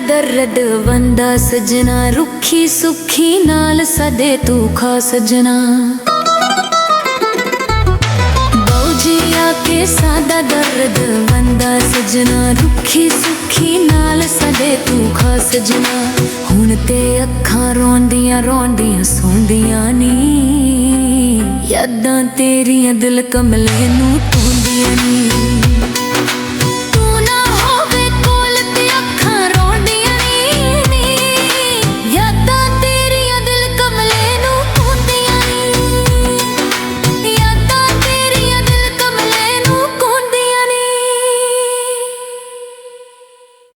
दर्द वंदा सजना, रुखी सुखी नाल सदे तू खा सजना। बौजी आके सादा दर्द वंदा सजना, रुखी सुखी नाल सदे तू खा सजना। हुण ते अखां रोंदियां रोंदियां सौंदियां नी, यादां तेरियां दिल कमले नूं टोंदियां नी।